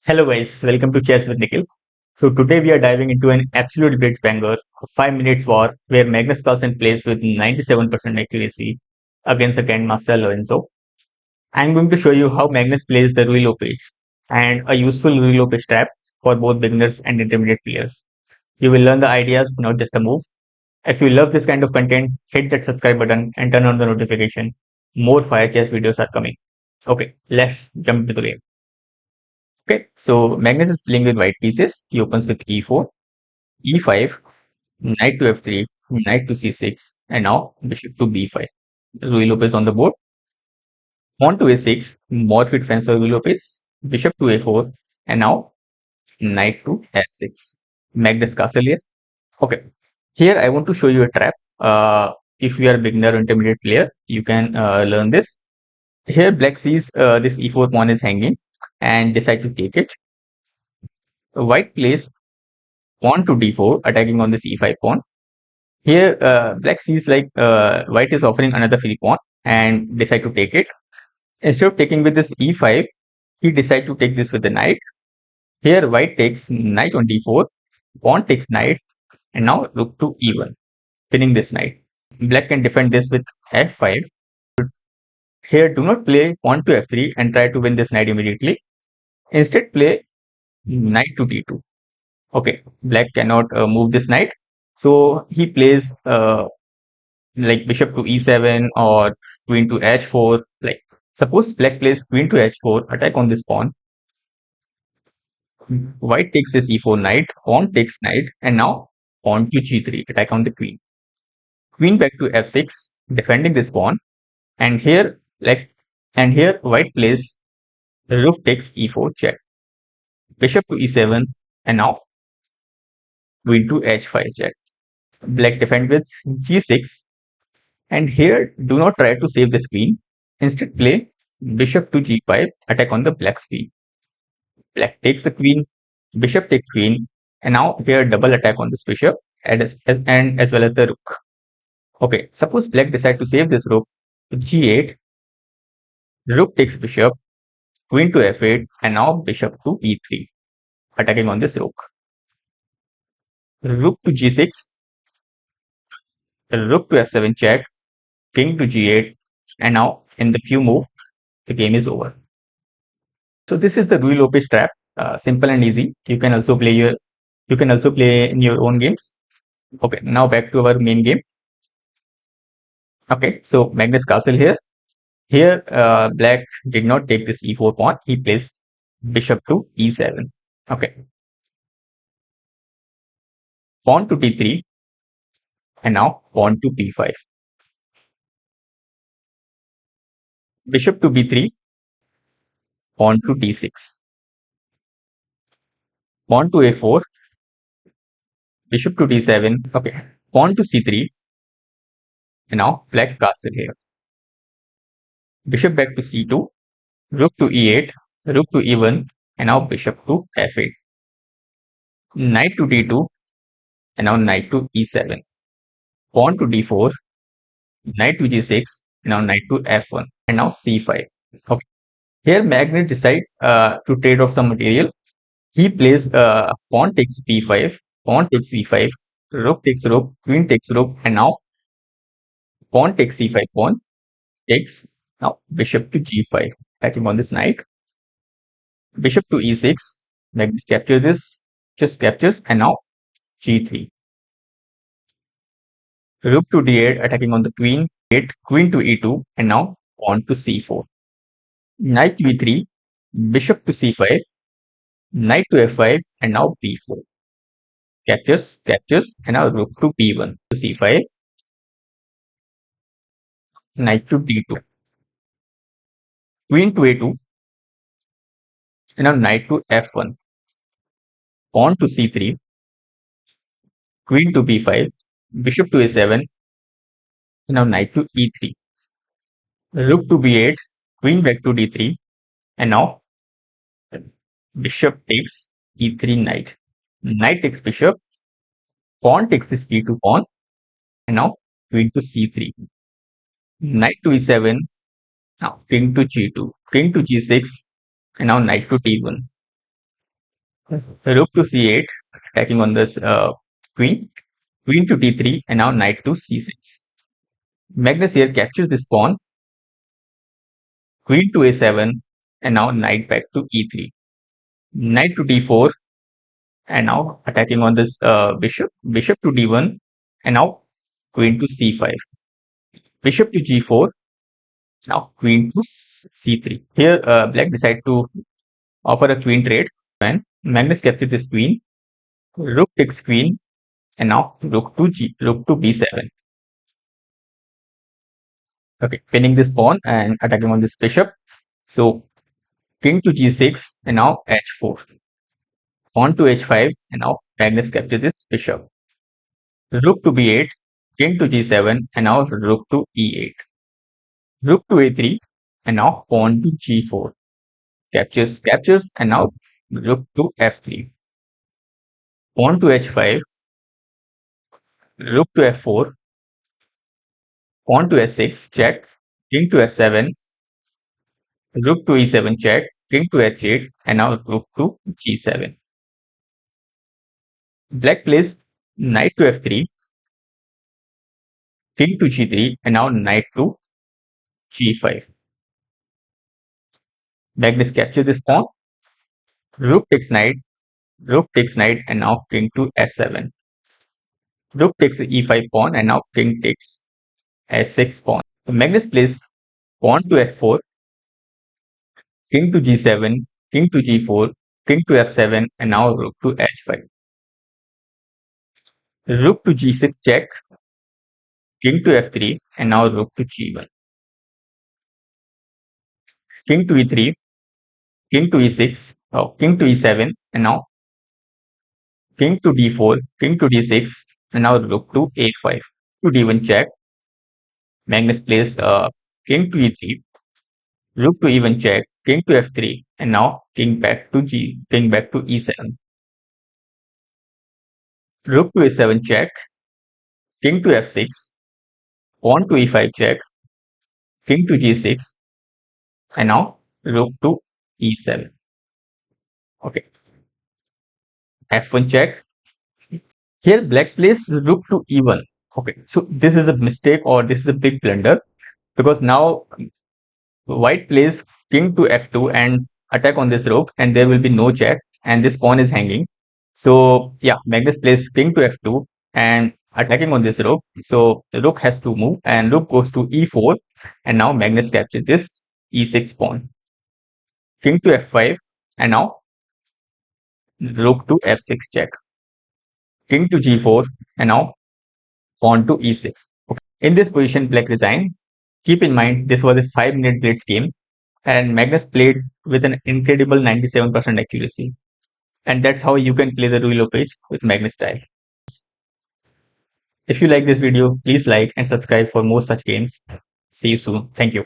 Hello guys, welcome to Chess with Nikhil. So today we are diving into an absolute blitz banger, a 5 minutes war where Magnus Carlsen plays with 97% accuracy against a Grandmaster Lorenzo. I'm going to show you how Magnus plays the Ruy Lopez and a useful Ruy Lopez trap for both beginners and intermediate players. You will learn the ideas, not just the move. If you love this kind of content, hit that subscribe button and turn on the notification. More fire chess videos are coming. Okay, let's jump into the game. Okay, so Magnus is playing with white pieces. He opens with e4, e5, knight to f3, knight to c6, and now bishop to b5. Ruy Lopez on the board. Pawn to a6, more fit fence for Ruy Lopez. Bishop to a4, and now knight to f6. Magnus castle here. Okay, here I want to show you a trap. If you are a beginner or intermediate player, you can learn this. Here, black sees this e4 pawn is hanging and decide to take it. White plays pawn to d4, attacking on this e5 pawn. Here, black sees like white is offering another free pawn and decide to take it. Instead of taking with this e5, he decide to take this with the knight. Here, white takes knight on d4, pawn takes knight, and now rook to e1, pinning this knight. Black can defend this with f5. Here, do not play pawn to f3 and try to win this knight immediately. Instead, play knight to d2. Okay, black cannot move this knight, so he plays like bishop to e7 or queen to h4. Like suppose black plays queen to h4, attack on this pawn. White takes this e4 knight, pawn takes knight, and now pawn to g3, attack on the queen. Queen back to f6, defending this pawn, and here white plays rook takes e4 check, bishop to e7, and now queen to h5 check. Black defend with g6, and here do not try to save this queen. Instead play bishop to g5, attack on the black's queen. Black takes the queen, bishop takes queen, and now here double attack on this bishop and as well as the rook. Okay, suppose black decide to save this rook with g8, rook takes bishop, queen to f8, and now bishop to e3, attacking on this rook. Rook to g6, rook to f7 check, king to g8, and now in the few move, the game is over. So this is the Ruy Lopez trap, simple and easy. You can also play in your own games. Okay, now back to our main game. Okay, so Magnus Castle here. Here, black did not take this e4 pawn. He plays bishop to e7. Okay, pawn to d3, and now pawn to b5. Bishop to b3, pawn to d6. Pawn to a4, bishop to d7. Okay, pawn to c3, and now black castle here. Bishop back to c2, rook to e8, rook to e1, and now bishop to f8. Knight to d2, and now knight to e7. Pawn to d4, knight to g6, and now knight to f1, and now c5. Okay. Here Magnus decide to trade off some material. He plays pawn takes b5, pawn takes c5, rook takes rook, queen takes rook, and now pawn takes c5 pawn, takes now bishop to g5, attacking on this knight. Bishop to e6, Magnus capture this, just captures, and now g3. Rook to d8, attacking on the queen, queen to e2, and now pawn to c4. Knight to e3, bishop to c5, knight to f5, and now b4. Captures, and now rook to b1 to c5, knight to d2, queen to a2, and now knight to f1, pawn to c3, queen to b5, bishop to a7, and now knight to e3, rook to b8, queen back to d3, and now bishop takes e3 knight. Knight takes bishop, pawn takes this b2 pawn, and now queen to c3. Knight to e7, now king to g2, king to g6, and now knight to d1. Rook to c8, attacking on this queen. Queen to d3, and now knight to c6. Magnus here captures this pawn. Queen to a7, and now knight back to e3. Knight to d4, and now attacking on this bishop. Bishop to d1, and now queen to c5. Bishop to g4, now queen to c3. Here, black decide to offer a queen trade. And Magnus captures this queen. Rook takes queen, and now rook to b7. Okay, pinning this pawn and attacking on this bishop. So king to g6, and now h4. Pawn to h5, and now Magnus captures this bishop. Rook to b8, king to g7, and now rook to e8. Rook to a3, and now pawn to g4. Captures, and now rook to f3. Pawn to h5, rook to f4, pawn to s6, check, king to s7, rook to e7, check, king to h8, and now rook to g7. Black plays knight to f3, king to g3, and now knight to g5. Magnus captures this pawn. Rook takes knight, and now king to s7. Rook takes the e5 pawn, and now king takes s6 pawn. Magnus plays pawn to f4, king to g7, king to g4, king to f7, and now rook to h5. Rook to g6 check, king to f3, and now rook to g1. King to e3, king to e6, king to e7, and now king to d4, king to d6, and now rook to a5. To d1 check, Magnus plays king to e3, rook to e1 check, king to f3, and now king back to e7. Rook to a7 check, king to f6, pawn to e5 check, king to g6, and now rook to e7. Okay, f1 check. Here black plays rook to e1. Okay, so this is a mistake, or this is a big blunder, because now white plays king to f2 and attack on this rook, and there will be no check, and this pawn is hanging. So yeah, Magnus plays king to f2 and attacking on this rook. So the rook has to move, and rook goes to e4, and now Magnus captures this e6 pawn. King to f5, and now rook to f6 check. King to g4, and now pawn to e6. Okay. In this position, black resigned. Keep in mind, this was a 5-minute blitz game, and Magnus played with an incredible 97% accuracy. And that's how you can play the Ruy Lopez with Magnus style. If you like this video, please like and subscribe for more such games. See you soon. Thank you.